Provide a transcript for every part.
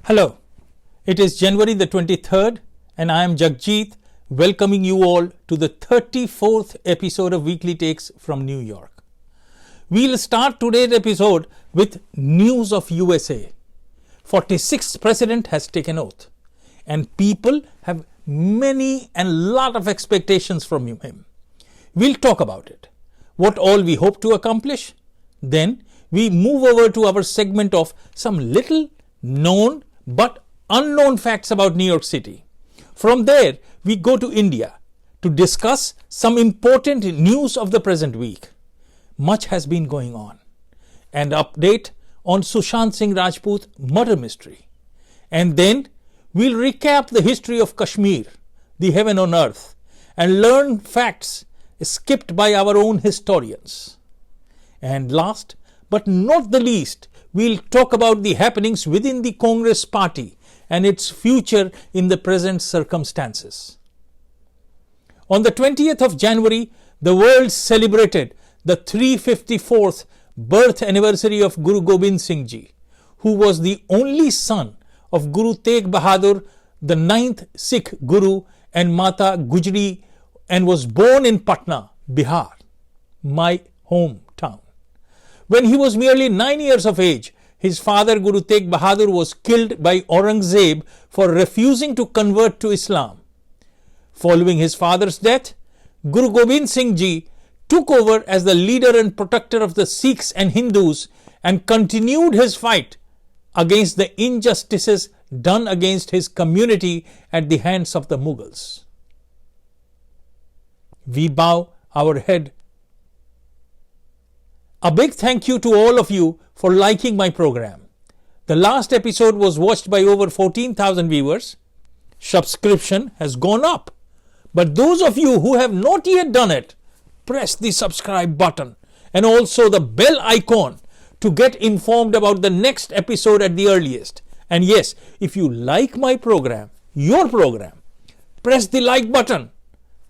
Hello, it is January the 23rd and I am Jagjit welcoming you all to the 34th episode of Weekly Takes from New York. We'll start today's episode with news of USA. 46th president has taken oath and people have many and lot of expectations from him. We'll talk about it, what all we hope to accomplish. Then we move over to our segment of some little known but unknown facts about New York City. From there, we go to India to discuss some important news of the present week. Much has been going on. And update on Sushant Singh Rajput murder mystery. And then we'll recap the history of Kashmir, the heaven on earth, and learn facts skipped by our own historians. And last but not the least, we'll talk about the happenings within the Congress party and its future in the present circumstances. On the 20th of January, the world celebrated the 354th birth anniversary of Guru Gobind Singh Ji, who was the only son of Guru Tegh Bahadur, the 9th Sikh Guru, and Mata Gujri, and was born in Patna, Bihar, my hometown. When he was merely 9 years of age, his father Guru Tegh Bahadur was killed by Aurangzeb for refusing to convert to Islam. Following his father's death, Guru Gobind Singh Ji took over as the leader and protector of the Sikhs and Hindus and continued his fight against the injustices done against his community at the hands of the Mughals. We bow our head. A big thank you to all of you for liking my program. The last episode was watched by over 14,000 viewers. Subscription has gone up. But those of you who have not yet done it, press the subscribe button and also the bell icon to get informed about the next episode at the earliest. And yes, if you like my program, your program, press the like button.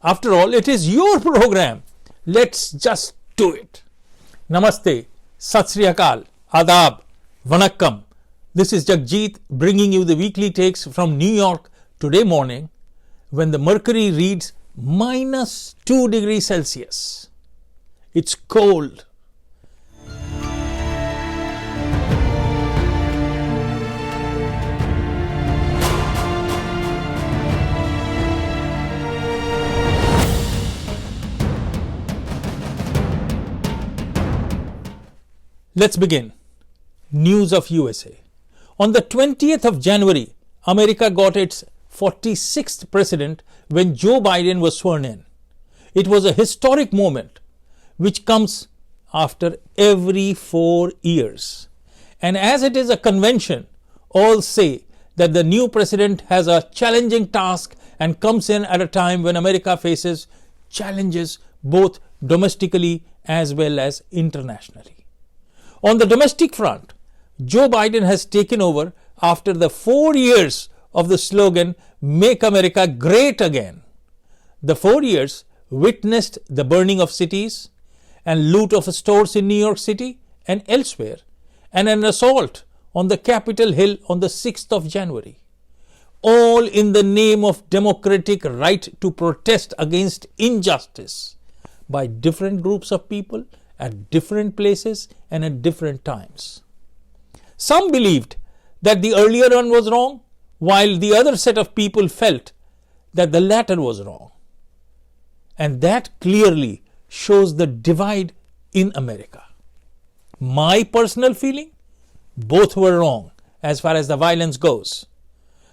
After all, it is your program. Let's just do it. Namaste, Sat Sri Akal, Adab, Vanakkam. This is Jagjit bringing you the weekly takes from New York today morning when the mercury reads -2 degrees Celsius. It's cold. Let's begin. News of USA. On the 20th of January, America got its 46th president when Joe Biden was sworn in. It was a historic moment which comes after every 4 years. And as it is a convention, all say that the new president has a challenging task and comes in at a time when America faces challenges both domestically as well as internationally. On the domestic front, Joe Biden has taken over after the 4 years of the slogan, Make America Great Again. The 4 years witnessed the burning of cities and loot of stores in New York City and elsewhere, and an assault on the Capitol Hill on the 6th of January. All in the name of democratic right to protest against injustice by different groups of people at different places and at different times. Some believed that the earlier one was wrong, while the other set of people felt that the latter was wrong. And that clearly shows the divide in America. My personal feeling, both were wrong as far as the violence goes.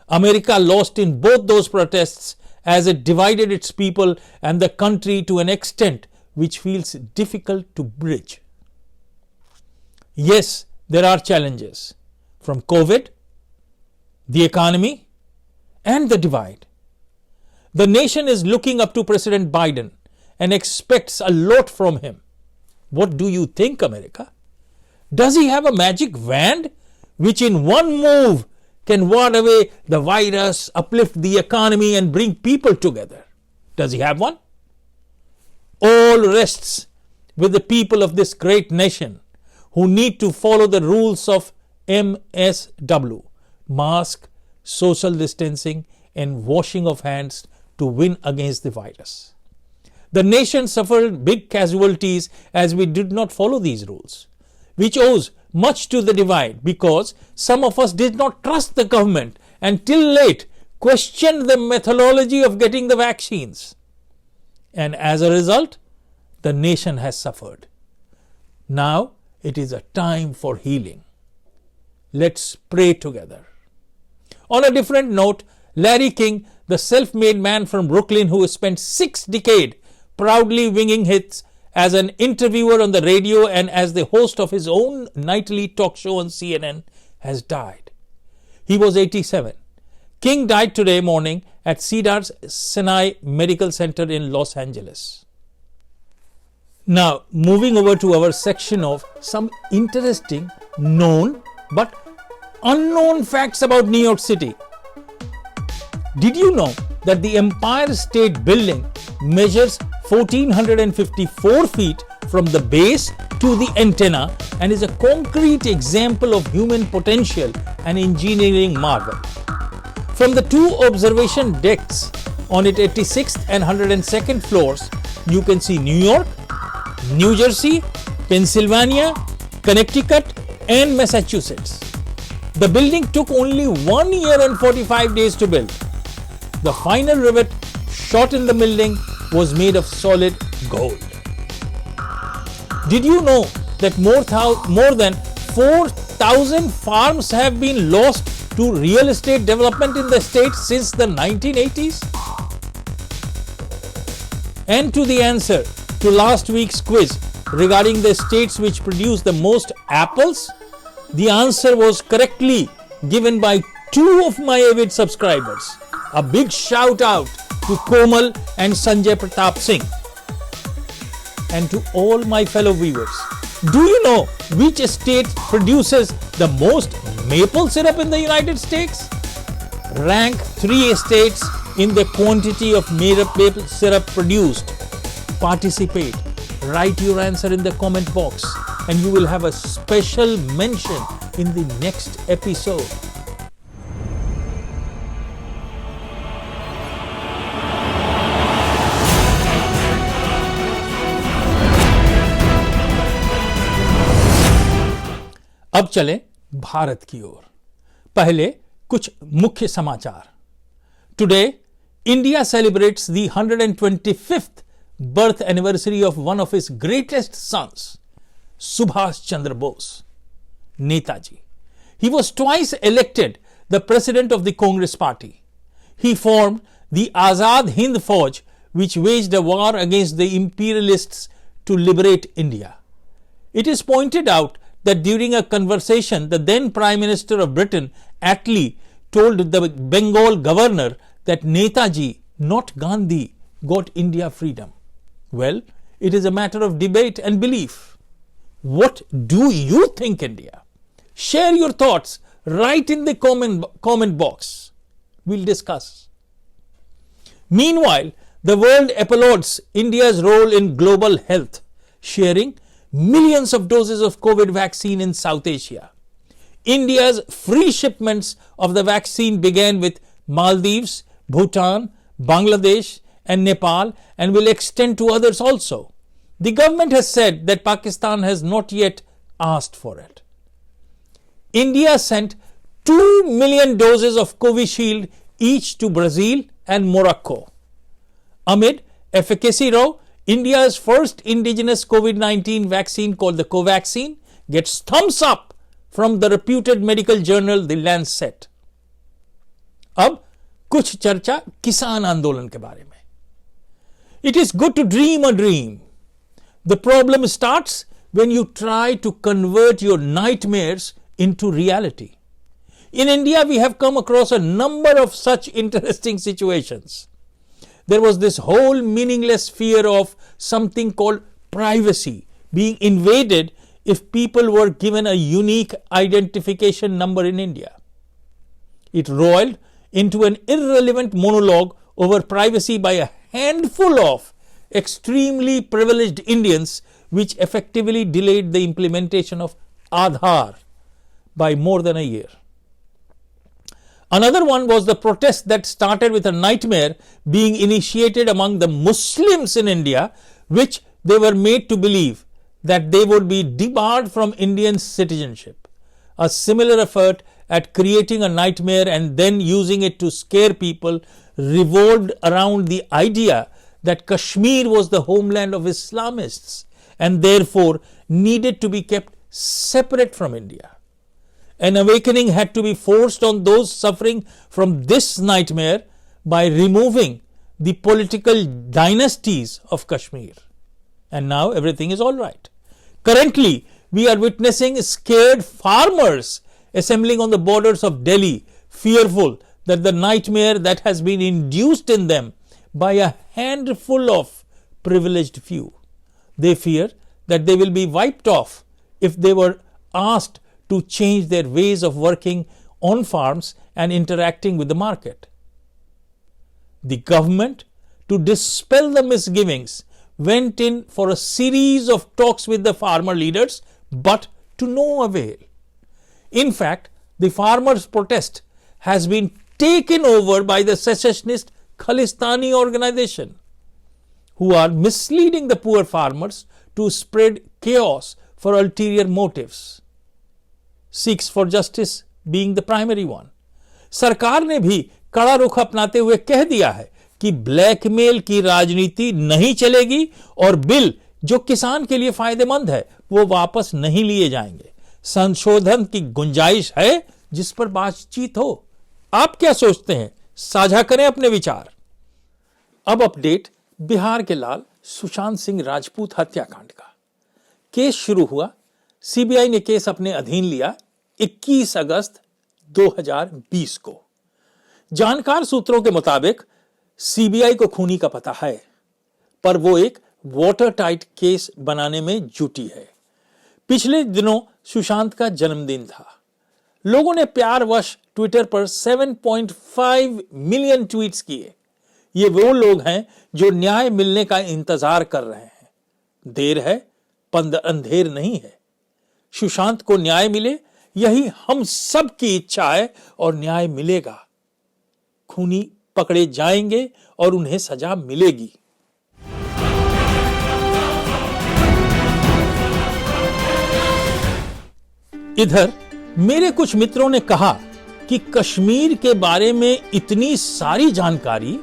America lost in both those protests as it divided its people and the country to an extent which feels difficult to bridge. Yes, there are challenges from COVID, the economy, and the divide. The nation is looking up to President Biden and expects a lot from him. What do you think, America? Does he have a magic wand which in one move can ward away the virus, uplift the economy, and bring people together? Does he have one? All rests with the people of this great nation who need to follow the rules of MSW, mask, social distancing, and washing of hands to win against the virus. The nation suffered big casualties as we did not follow these rules, which owes much to the divide because some of us did not trust the government and till late questioned the methodology of getting the vaccines. And as a result, the nation has suffered. Now it is a time for healing. Let's pray together. On a different note, Larry King, the self-made man from Brooklyn who spent 6 decades proudly winging hits as an interviewer on the radio and as the host of his own nightly talk show on CNN, has died. He was 87. King died today morning at Cedars-Sinai Medical Center in Los Angeles. Now, moving over to our section of some interesting known but unknown facts about New York City. Did you know that the Empire State Building measures 1,454 feet from the base to the antenna and is a concrete example of human potential and engineering marvel? From the 2 observation decks on its 86th and 102nd floors, you can see New York, New Jersey, Pennsylvania, Connecticut, and Massachusetts. The building took only 1 year and 45 days to build. The final rivet shot in the building was made of solid gold. Did you know that more than 4,000 farms have been lost to real estate development in the state since the 1980s? And to the answer to last week's quiz regarding the states which produce the most apples, the answer was correctly given by 2 of my avid subscribers. A big shout out to Komal and Sanjay Pratap Singh. And to all my fellow viewers, do you know which state produces the most maple syrup in the United States? Rank 3 states in the quantity of maple syrup produced. Participate. Write your answer in the comment box and you will have a special mention in the next episode. अब चलें भारत की ओर। पहले कुछ मुख्य समाचार। Today India celebrates the 125th birth anniversary of one of his greatest sons, Subhash Chandra Bose, Netaji. He was twice elected the president of the Congress Party. He formed the Azad Hind Fauj, which waged a war against the imperialists to liberate India. It is pointed out that during a conversation, the then Prime Minister of Britain, Attlee, told the Bengal governor that Netaji, not Gandhi, got India freedom. Well, it is a matter of debate and belief. What do you think, India? Share your thoughts right in the comment box. We'll discuss. Meanwhile, the world applauds India's role in global health, sharing millions of doses of COVID vaccine in South Asia. India's free shipments of the vaccine began with Maldives, Bhutan, Bangladesh, and Nepal and will extend to others also. The government has said that Pakistan has not yet asked for it. India sent 2 million doses of Covishield each to Brazil and Morocco. Amid efficacy row, India's first indigenous COVID-19 vaccine called the Covaxin gets thumbs up from the reputed medical journal The Lancet. अब कुछ चर्चा किसान आंदोलन के बारे में। It is good to dream a dream. The problem starts when you try to convert your nightmares into reality. In India, we have come across a number of such interesting situations. There was this whole meaningless fear of something called privacy being invaded if people were given a unique identification number in India. It roiled into an irrelevant monologue over privacy by a handful of extremely privileged Indians, which effectively delayed the implementation of Aadhaar by more than a year. Another one was the protest that started with a nightmare being initiated among the Muslims in India, which they were made to believe that they would be debarred from Indian citizenship. A similar effort at creating a nightmare and then using it to scare people revolved around the idea that Kashmir was the homeland of Islamists and therefore needed to be kept separate from India. An awakening had to be forced on those suffering from this nightmare by removing the political dynasties of Kashmir. And now everything is all right. Currently, we are witnessing scared farmers assembling on the borders of Delhi, fearful that the nightmare that has been induced in them by a handful of privileged few. They fear that they will be wiped off if they were asked to change their ways of working on farms and interacting with the market. The government, to dispel the misgivings, went in for a series of talks with the farmer leaders, but to no avail. In fact, the farmers' protest has been taken over by the secessionist Khalistani organization, who are misleading the poor farmers to spread chaos for ulterior motives. Sikhs for justice being the primary one. सरकार ने भी कड़ा रुख अपनाते हुए कह दिया है कि ब्लैकमेल की राजनीति नहीं चलेगी और बिल जो किसान के लिए फायदेमंद है वो वापस नहीं लिए जाएंगे. संशोधन की गुंजाइश है जिस पर बातचीत हो. आप क्या सोचते हैं? साझा करें अपने विचार. अब अपडेट बिहार के लाल सुशांत सिंह राजपूत हत्याकांड का. केस शुरू हुआ. सीबीआई ने केस अपने अधीन लिया 21 अगस्त 2020 को. जानकार सूत्रों के मुताबिक सीबीआई को खूनी का पता है, पर वो एक वाटर टाइट केस बनाने में जुटी है. पिछले दिनों सुशांत का जन्मदिन था. लोगों ने प्यारवश ट्विटर पर 7.5 मिलियन ट्वीट्स किए. ये वो लोग हैं जो न्याय मिलने का इंतजार कर रहे हैं. देर है पर अंधेर नहीं है. सुशांत को न्याय मिले, यही हम सब की इच्छा है और न्याय मिलेगा. खूनी पकड़े जाएंगे और उन्हें सजा मिलेगी. इधर मेरे कुछ मित्रों ने कहा कि कश्मीर के बारे में इतनी सारी जानकारी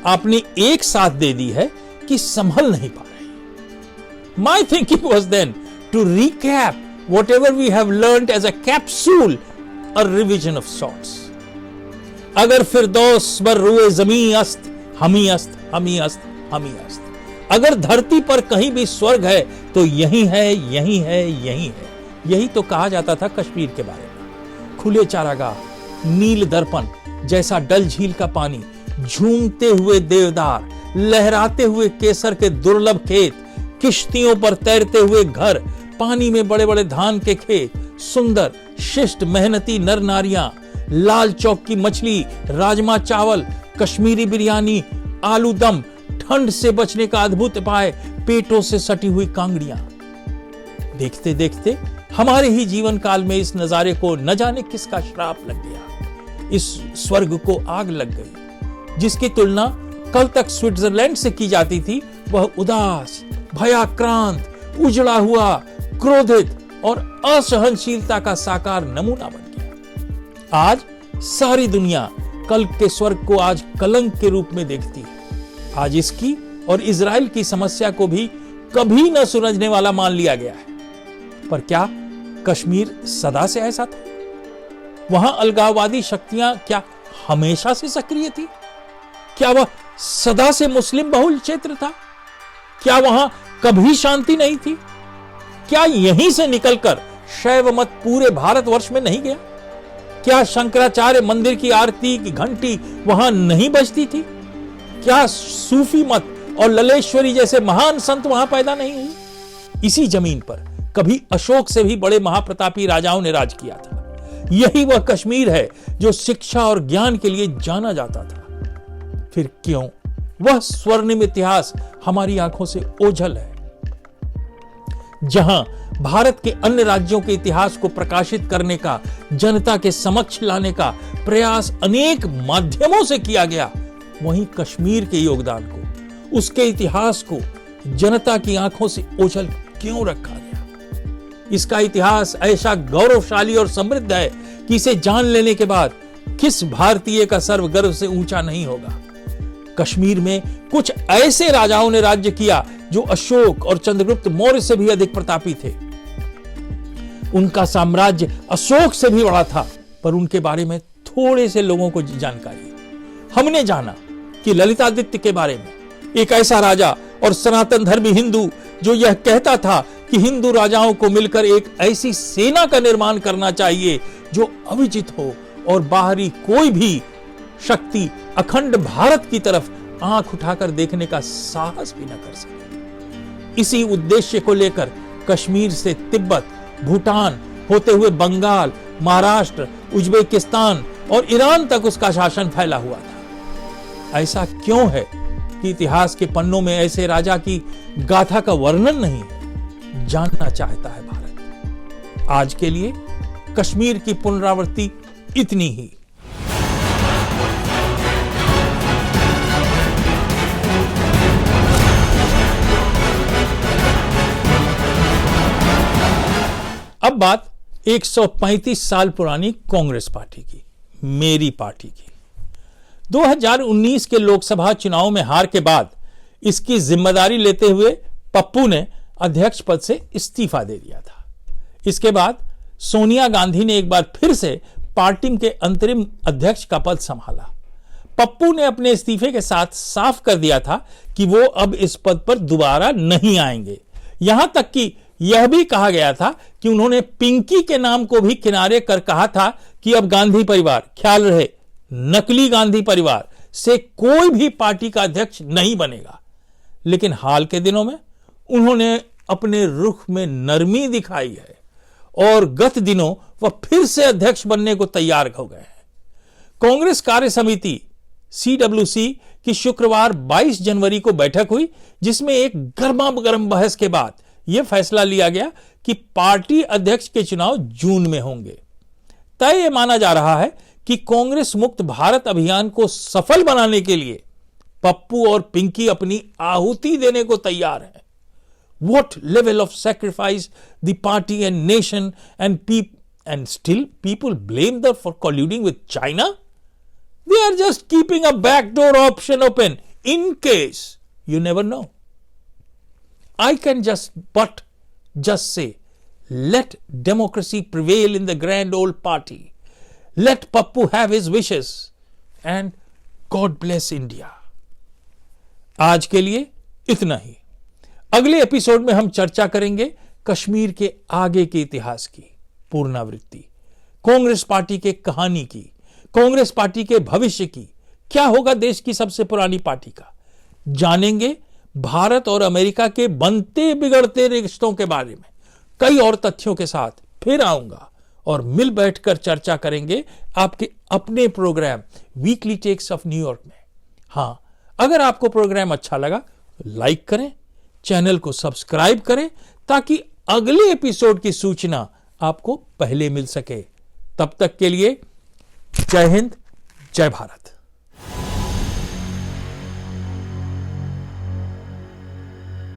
आपने एक साथ दे दी है कि संभल नहीं पा रही. My thinking was then to recap whatever we have learned as a capsule, a revision of sorts. अगर फिरदौस बर रुए ज़मीं अस्त, हमी अस्त, हमी अस्त, हमी अस्त. अगर धरती पर कहीं भी स्वर्ग है तो यही है, यही है, यही है. यही तो कहा जाता था कश्मीर के बारे में. खुले चारागाह, नील दर्पण जैसा डल झील का पानी, झूमते हुए देवदार, लहराते हुए केसर के दुर्लभ खेत, किश्तियों पर तैरते हुए घर, पानी में बड़े बड़े धान के खेत, सुंदर शिष्ट मेहनती नर नारियां, लाल चौक की मछली, राजमा चावल, कश्मीरी बिरयानी, आलू दम, ठंड से बचने का अद्भुत उपाय, पेटों से सटी हुई कांगड़ियां. देखते देखते हमारे ही जीवन काल में इस नजारे को न जाने किसका श्राप लग गया. इस स्वर्ग को आग लग गई. जिसकी तुलना कल तक स्विट्जरलैंड से की जाती थी, वह उदास, भयाक्रांत, उजड़ा हुआ, क्रोधित और असहनशीलता का साकार नमूना बन गया. आज सारी दुनिया कल के स्वर्ग को आज कलंक के रूप में देखती है. आज इसकी और इजराइल की समस्या को भी कभी न सुलझने वाला मान लिया गया है. पर क्या कश्मीर सदा से ऐसा था? वहां अलगाववादी शक्तियां क्या हमेशा से सक्रिय थी? क्या वह सदा से मुस्लिम बहुल क्षेत्र था? क्या वहां कभी शांति नहीं थी? क्या यहीं से निकलकर शैव मत पूरे भारतवर्ष में नहीं गया? क्या शंकराचार्य मंदिर की आरती की घंटी वहां नहीं बजती थी? क्या सूफी मत और ललेश्वरी जैसे महान संत वहां पैदा नहीं हुए? इसी जमीन पर कभी अशोक से भी बड़े महाप्रतापी राजाओं ने राज किया था. यही वह कश्मीर है जो शिक्षा और ज्ञान के लिए जाना जाता था. फिर क्यों वह स्वर्णिम इतिहास हमारी आंखों से ओझल है? जहां भारत के अन्य राज्यों के इतिहास को प्रकाशित करने का, जनता के समक्ष लाने का प्रयास अनेक माध्यमों से किया गया, वहीं कश्मीर के योगदान को, उसके इतिहास को जनता की आंखों से ओझल क्यों रखा गया? इसका इतिहास ऐसा गौरवशाली और समृद्ध है कि इसे जान लेने के बाद किस भारतीय का सर्व गर्व से ऊंचा नहीं होगा। कश्मीर में कुछ ऐसे राजाओं ने राज्य किया जो अशोक और चंद्रगुप्त मौर्य से भी अधिक प्रतापी थे। उनका साम्राज्य अशोक से भी बड़ा था, पर उनके बारे में थोड़े से लोगों को जानकारी है। हमने जाना कि ललितादित्य के बारे में, एक ऐसा राजा और सनातन धर्मी हिंदू जो यह कहता था कि हिंदू राजाओं को मिलकर एक ऐसी सेना का निर्माण करना चाहिए जो अविजित हो और बाहरी कोई भी शक्ति अखंड भारत की तरफ आंख उठाकर देखने का साहस भी न कर सके। इसी उद्देश्य को लेकर कश्मीर से तिब्बत, भूटान होते हुए बंगाल, महाराष्ट्र, उज्बेकिस्तान और ईरान तक उसका शासन फैला हुआ था। ऐसा क्यों है कि इतिहास के पन्नों में ऐसे राजा की गाथा का वर्णन नहीं है? जानना चाहता है भारत। आज के लिए कश्मीर की पुनरावृत्ति इतनी ही। अब बात 135 साल पुरानी कांग्रेस पार्टी की, मेरी पार्टी की। 2019 के लोकसभा चुनाव में हार के बाद इसकी जिम्मेदारी लेते हुए पप्पू ने अध्यक्ष पद से इस्तीफा दे दिया था। इसके बाद सोनिया गांधी ने एक बार फिर से पार्टी के अंतरिम अध्यक्ष का पद संभाला। पप्पू ने अपने इस्तीफे के साथ साफ कर दिया था कि वो अब इस पद पर दोबारा नहीं आएंगे। यहां तक कि यह भी कहा गया था कि उन्होंने पिंकी के नाम को भी किनारे कर कहा था कि अब गांधी परिवार, ख्याल रहे नकली गांधी परिवार से कोई भी पार्टी का अध्यक्ष नहीं बनेगा। लेकिन हाल के दिनों में उन्होंने अपने रुख में नरमी दिखाई है और गत दिनों वह फिर से अध्यक्ष बनने को तैयार हो गए हैं। कांग्रेस कार्य समिति CWC की शुक्रवार 22 जनवरी को बैठक हुई, जिसमें एक गर्मागर्म बहस के बाद यह फैसला लिया गया कि पार्टी अध्यक्ष के चुनाव जून में होंगे। तय यह माना जा रहा है कि कांग्रेस मुक्त भारत अभियान को सफल बनाने के लिए पप्पू और पिंकी अपनी आहुति देने को तैयार हैं। What level of sacrifice the party and nation and still people blame them for colluding with China? They are just keeping a backdoor option open in case. You never know. I can just say, let democracy prevail in the grand old party. Let Pappu have his wishes and God bless India. आज के लिए इतना ही। अगले episode में हम चर्चा करेंगे कश्मीर के आगे के इतिहास की पुनरावृत्ति, कांग्रेस पार्टी के कहानी की, कांग्रेस पार्टी के भविष्य की, क्या होगा देश की सबसे पुरानी पार्टी का। जानेंगे भारत और अमेरिका के बनते बिगड़ते रिश्तों के बारे में। कई और तथ्यों के साथ फिर आऊंगा और मिल बैठकर चर्चा करेंगे आपके अपने program weekly takes of New York में। हां, अगर आपको प्रोग्राम अच्छा लगा लाइक करें, चैनल को सब्सक्राइब करें ताकि अगले एपिसोड की सूचना आपको पहले मिल सके। तब तक के लिए जय हिंद, जय भारत।